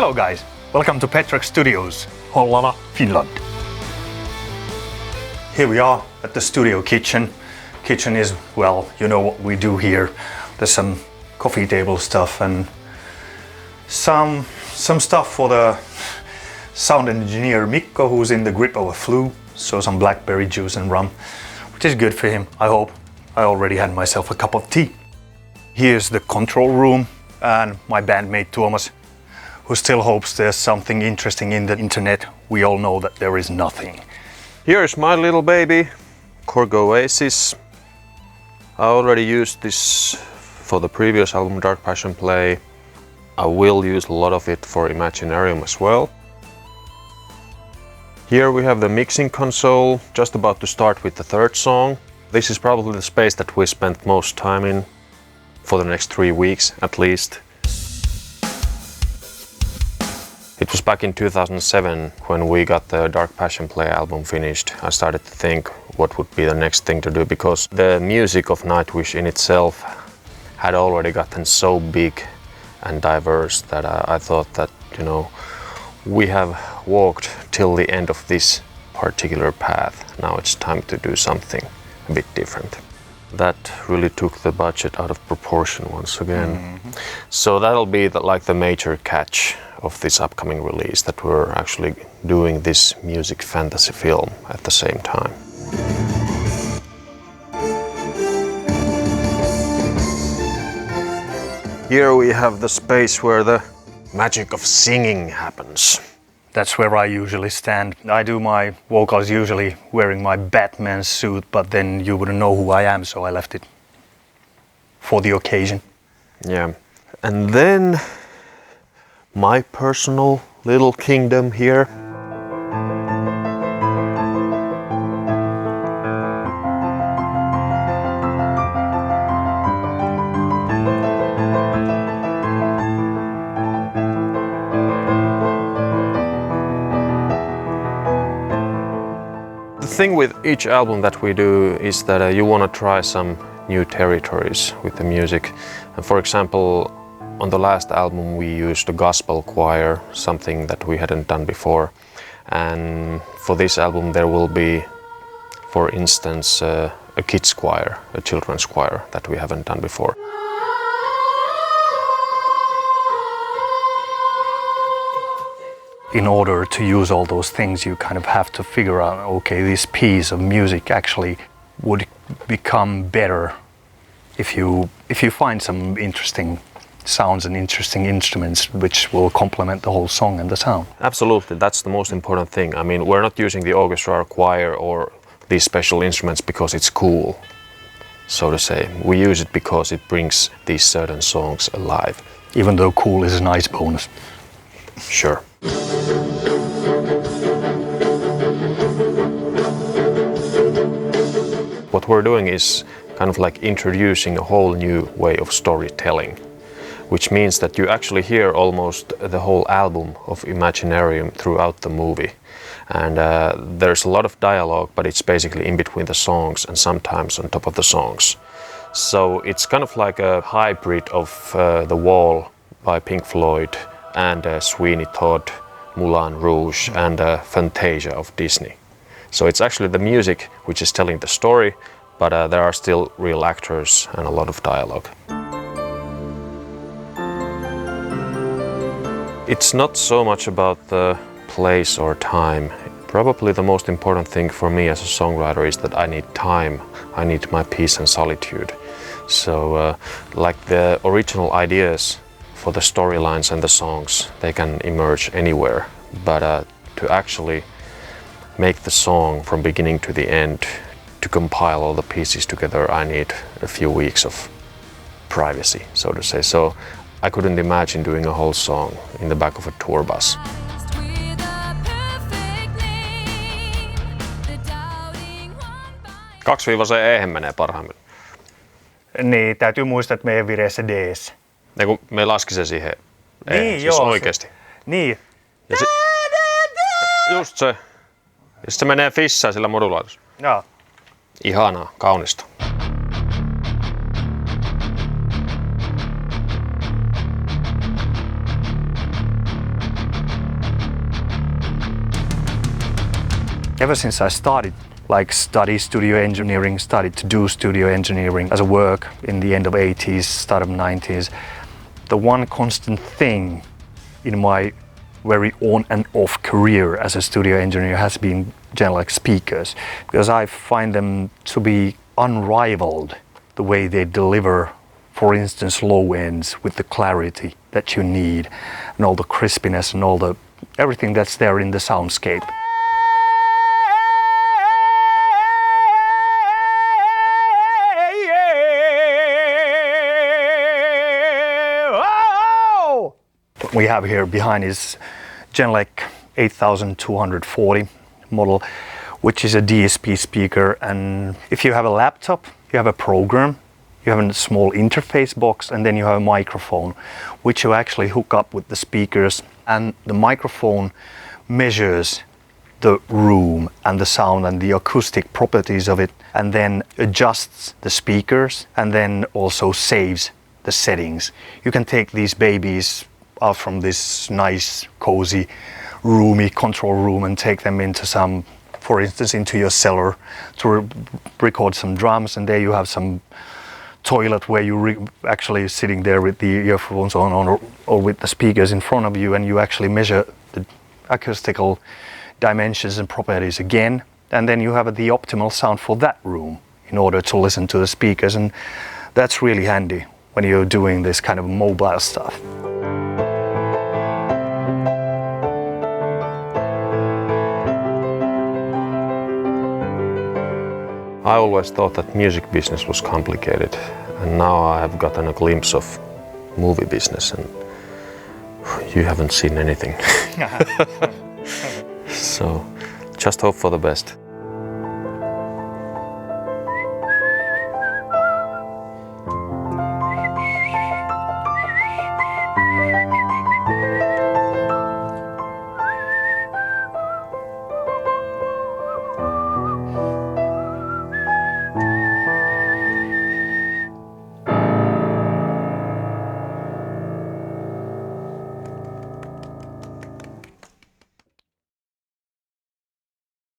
Hello guys, welcome to Petrax Studios, Hietala, Finland. Here we are at the studio kitchen. Kitchen is, well, you know what we do here. There's some coffee table stuff and some stuff for the sound engineer Mikko, who's in the grip of a flu. So some blackberry juice and rum, which is good for him, I hope. I already had myself a cup of tea. Here's the control room and my bandmate Tuomas, who still hopes there's something interesting in the internet. We all know that there is nothing. Here's my little baby, Korg Oasis. I already used this for the previous album Dark Passion Play. I will use a lot of it for Imaginarium as well. Here we have the mixing console, just about to start with the third song. This is probably the space that we spent most time in for the next 3 weeks at least. It was back in 2007 when we got the Dark Passion Play album finished. I started to think what would be the next thing to do, because the music of Nightwish in itself had already gotten so big and diverse that I thought that, you know, we have walked till the end of this particular path. Now it's time to do something a bit different. That really took the budget out of proportion once again. Mm-hmm. So that'll be like the major catch of this upcoming release, that we're actually doing this music fantasy film at the same time. Here we have the space where the magic of singing happens. That's where I usually stand. I do my vocals usually wearing my Batman suit, but then you wouldn't know who I am, so I left it for the occasion. Yeah. And then my personal little kingdom here. The thing with each album that we do is that you want to try some new territories with the music. And for example, on the last album we used a gospel choir, something that we hadn't done before. And for this album there will be, for instance, a kids choir, a children's choir that we haven't done before. In order to use all those things, you kind of have to figure out, okay, this piece of music actually would become better if you find some interesting sounds and interesting instruments which will complement the whole song and the sound. Absolutely, that's the most important thing. I mean, we're not using the orchestra or choir or these special instruments because it's cool, so to say. We use it because it brings these certain songs alive. Even though cool is a nice bonus. Sure. What we're doing is kind of like introducing a whole new way of storytelling, which means that you actually hear almost the whole album of Imaginarium throughout the movie. And there's a lot of dialogue, but it's basically in between the songs and sometimes on top of the songs. So it's kind of like a hybrid of The Wall by Pink Floyd and Sweeney Todd, Moulin Rouge and Fantasia of Disney. So it's actually the music which is telling the story, but there are still real actors and a lot of dialogue. It's not so much about the place or time. Probably the most important thing for me as a songwriter is that I need time. I need my peace and solitude. So like the original ideas for the storylines and the songs, they can emerge anywhere. But to actually make the song from beginning to the end, to compile all the pieces together, I need a few weeks of privacy, so to say. So I couldn't imagine doing a whole song in the back of a tour bus. Kaksiviivaiseen E-hän menee parhaimmillaan. Niin, täytyy muistaa, että meidän vireessä D-ssä. Ja kun me laski se siihen E-hän, niin, siis joo, oikeesti. Niin. Ja just se. Ja sit se menee fissään sillä modulaatiossa. Joo. Ihanaa, kaunista. Ever since I started study studio engineering, started to do studio engineering as a work in the end of 80s, start of 90s, the one constant thing in my very on and off career as a studio engineer has been Genelec speakers, because I find them to be unrivaled, the way they deliver, for instance, low ends with the clarity that you need and all the crispiness and everything that's there in the soundscape. What we have here behind is Genelec 8240 model, which is a DSP speaker, and if you have a laptop, you have a program, you have a small interface box, and then you have a microphone, which you actually hook up with the speakers, and the microphone measures the room and the sound and the acoustic properties of it, and then adjusts the speakers, and then also saves the settings. You can take these babies out from this nice, cozy, roomy control room and take them into some, for instance, into your cellar to record some drums, and there you have some toilet where you actually sitting there with the earphones on or with the speakers in front of you, and you actually measure the acoustical dimensions and properties again, and then you have the optimal sound for that room in order to listen to the speakers, and that's really handy when you're doing this kind of mobile stuff. I always thought that music business was complicated, and now I have gotten a glimpse of movie business, and you haven't seen anything. So just hope for the best.